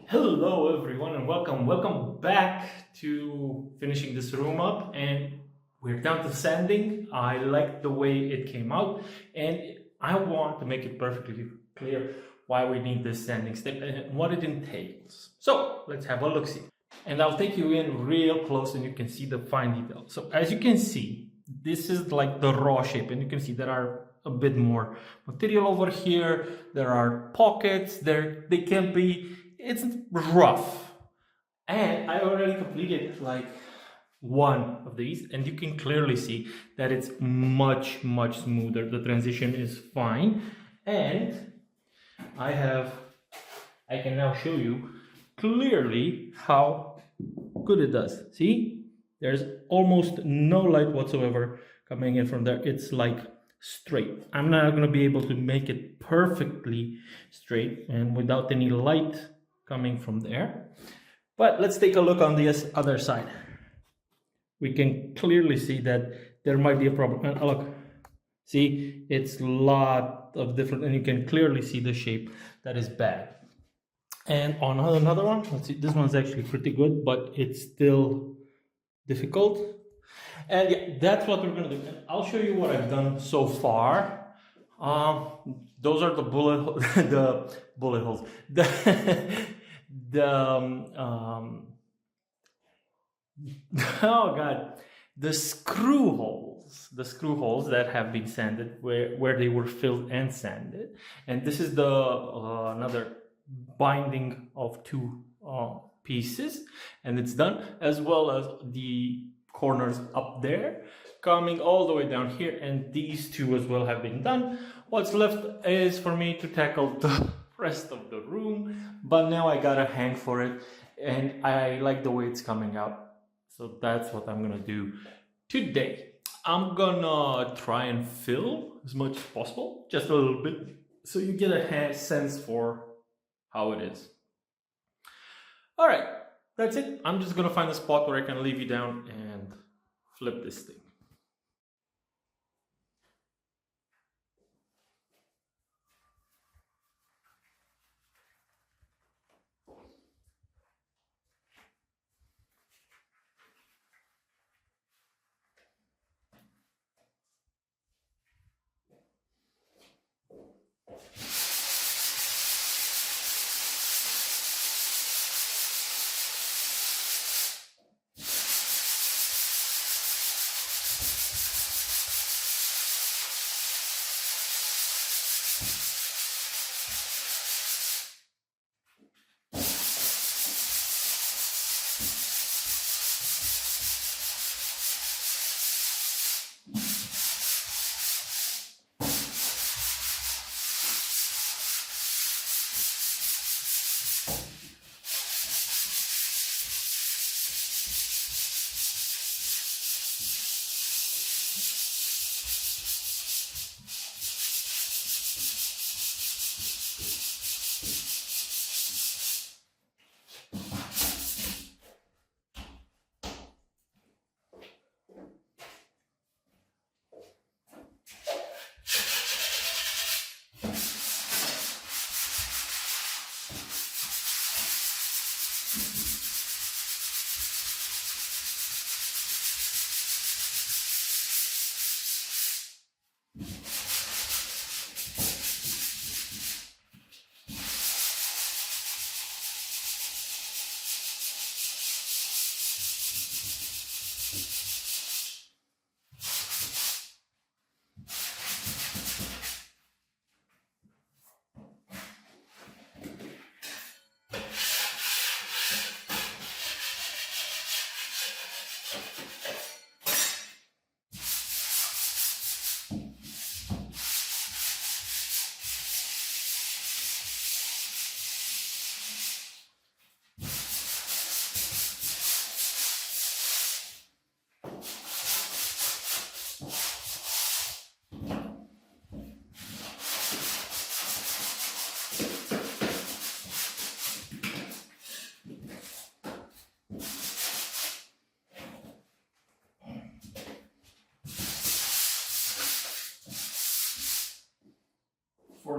Hello everyone and welcome back to finishing this room up, and we're down to sanding. I like the way it came out, and I want to make it perfectly clear why we need this sanding step and what it entails. So let's have a look see, and I'll take you in real close and you can see the fine detail. So as you can see, this is like the raw shape, and you can see there are a bit more material over here. There are pockets there. They can be, it's rough, and I already completed like one of these, and you can clearly see that it's much smoother. The transition is fine, and I have I can now show you clearly how good it does. See, there's almost no light whatsoever coming in from there. It's like straight. I'm not going to be able to make it perfectly straight and without any light coming from there. But let's take a look on the other side. We can clearly see that there might be a problem. And look, see, it's a lot of different, and you can clearly see the shape that is bad. And on another one, let's see, this one's actually pretty good, but it's still difficult. And yeah, that's what we're gonna do. And I'll show you what I've done so far. Those are the the bullet holes, the oh god, the screw holes that have been sanded where they were filled and sanded. And this is the another binding of two pieces, and it's done, as well as the corners up there coming all the way down here, and these two as well have been done. What's left is for me to tackle the rest of the room, but now I got a hang for it and I like the way it's coming out, so that's what I'm gonna do today. I'm gonna try and fill as much as possible, just a little bit, so you get a sense for how it is. All right, that's it. I'm just gonna find a spot where I can leave you down and flip this thing.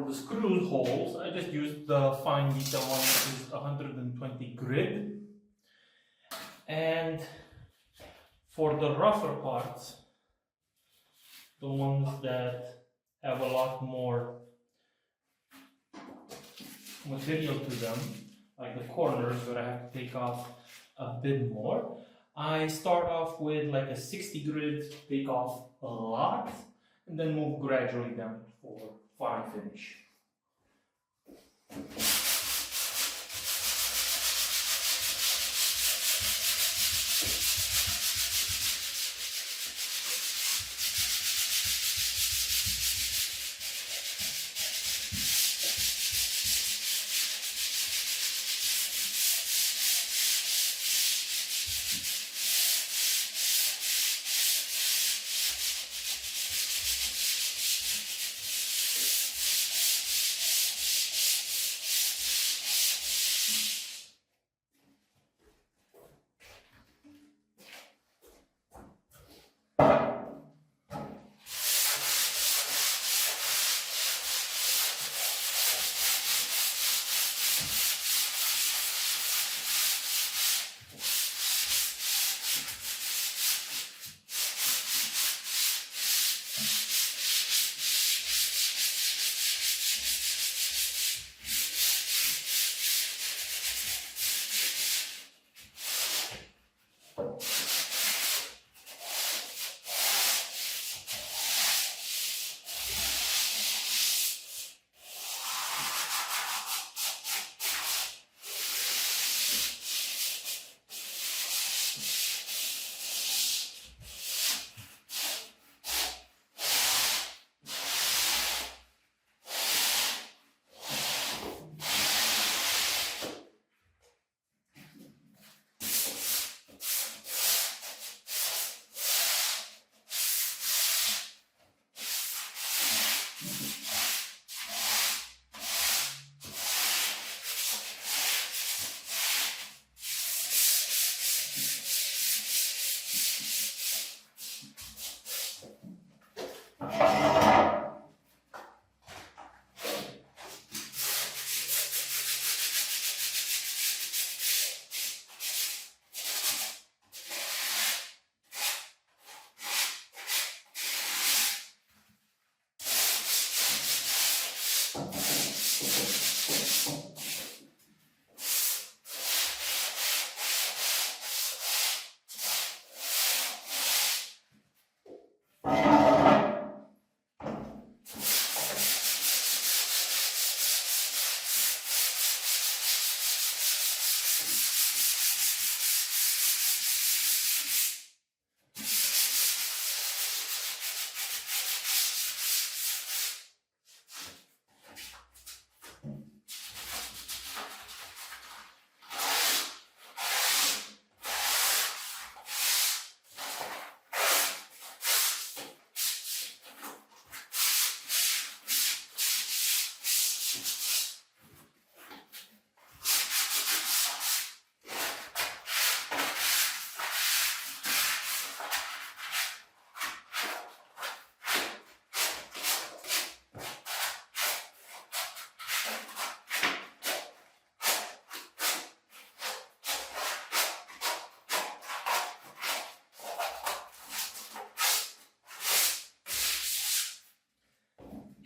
the screw holes, I just used the fine detail one, which is 120 grit. And for the rougher parts, the ones that have a lot more material to them, like the corners where I have to take off a bit more, I start off with like a 60 grit, take off a lot, and then move gradually down for fine finish.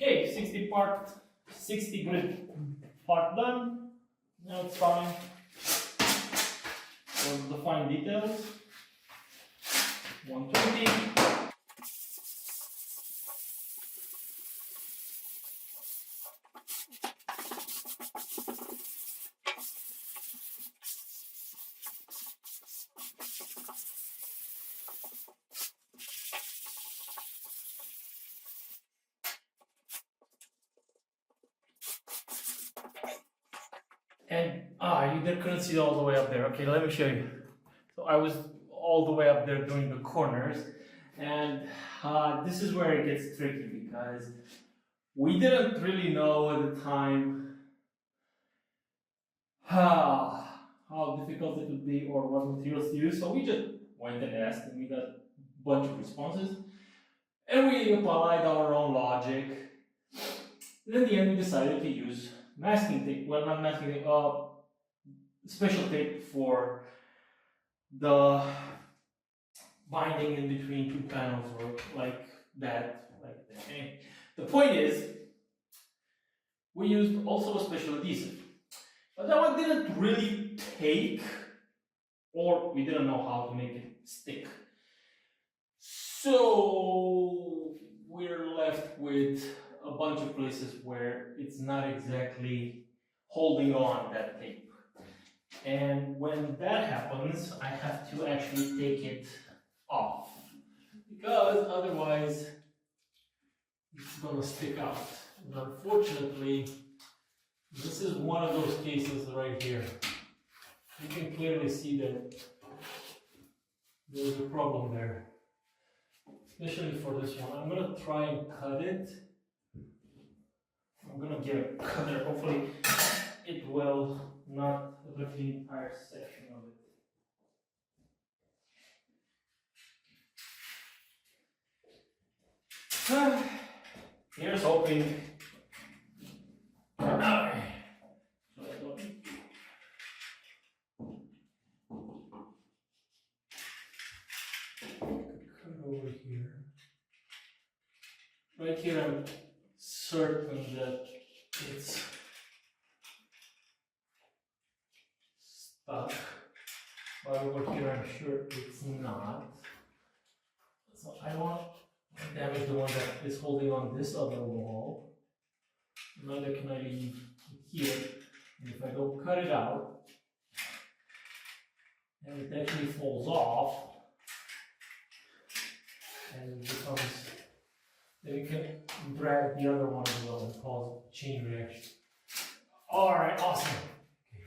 Okay, 60 grit part done. Now it's time for the fine details. 120. And you couldn't see all the way up there. Okay, let me show you. So I was all the way up there doing the corners, and this is where it gets tricky because we didn't really know at the time how difficult it would be or what materials to use. So we just went and asked, and we got a bunch of responses, and we applied our own logic. And in the end, we decided to use masking tape. Well, not masking tape, special tape for the binding in between two panels, or like that, like that. Okay. The point is, we used also a special adhesive, but that one didn't really take, or we didn't know how to make it stick. So we're left with a bunch of places where it's not exactly holding on, that tape. And when that happens, I have to actually take it off, because otherwise it's gonna stick out. And unfortunately, this is one of those cases right here. You can clearly see that there's a problem there, especially for this one. I'm gonna try and cut it. I'm gonna get a cutter. Hopefully it will not rip the entire section of it. Here's hoping. Okay. Cut over here. Right here, I'm certain that it's stuck, but over here, I'm sure it's not. So I don't want to damage the one that is holding on this other wall. Neither can I leave here. And if I go cut it out, and it actually falls off, and it becomes, then you can drag the other one as well and cause a chain reaction. Alright, awesome. Okay.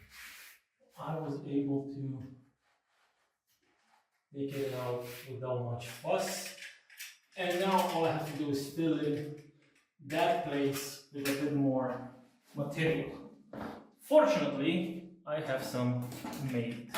I was able to make it out without much fuss. And now all I have to do is fill in that place with a bit more material. Fortunately, I have some made.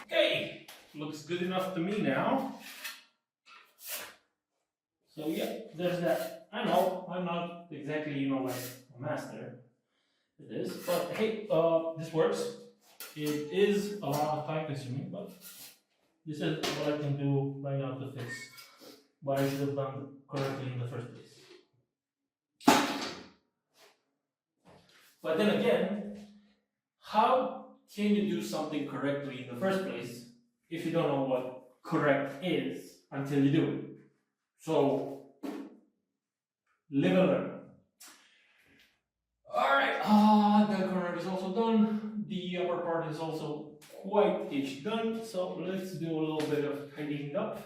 Okay, looks good enough to me now. So yeah, there's that. I know, I'm not exactly, like a master at this, but hey, this works. It is a lot of time consuming, but this is what I can do right now to fix what I should have done correctly in the first place. But then again, how can you do something correctly in the first place if you don't know what correct is until you do it? So, live and learn. Alright, the corner is also done. The upper part is also quite done. So let's do a little bit of tidying up.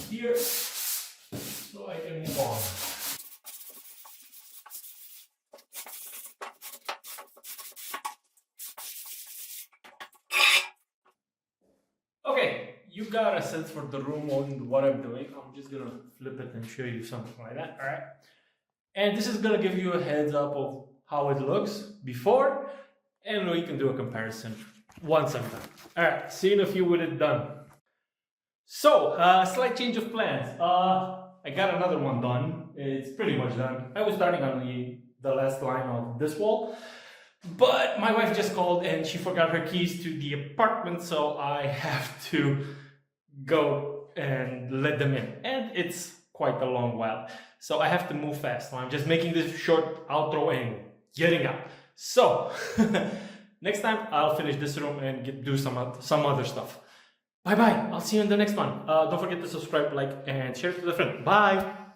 Here, so I can move on. Okay, you got a sense for the room and what I'm doing. I'm just gonna flip it and show you something like that, alright? And this is gonna give you a heads up of how it looks before, and we can do a comparison once I'm done. Alright, see you in a few with it done. So, slight change of plans. I got another one done. It's pretty much done. I was starting on the last line of this wall, but my wife just called and she forgot her keys to the apartment, so I have to go and let them in. And it's quite a long while, so I have to move fast. So I'm just making this short outro and getting out. So, next time I'll finish this room and do some other stuff. Bye bye. I'll see you in the next one. Don't forget to subscribe, like, and share it with a friend. Bye.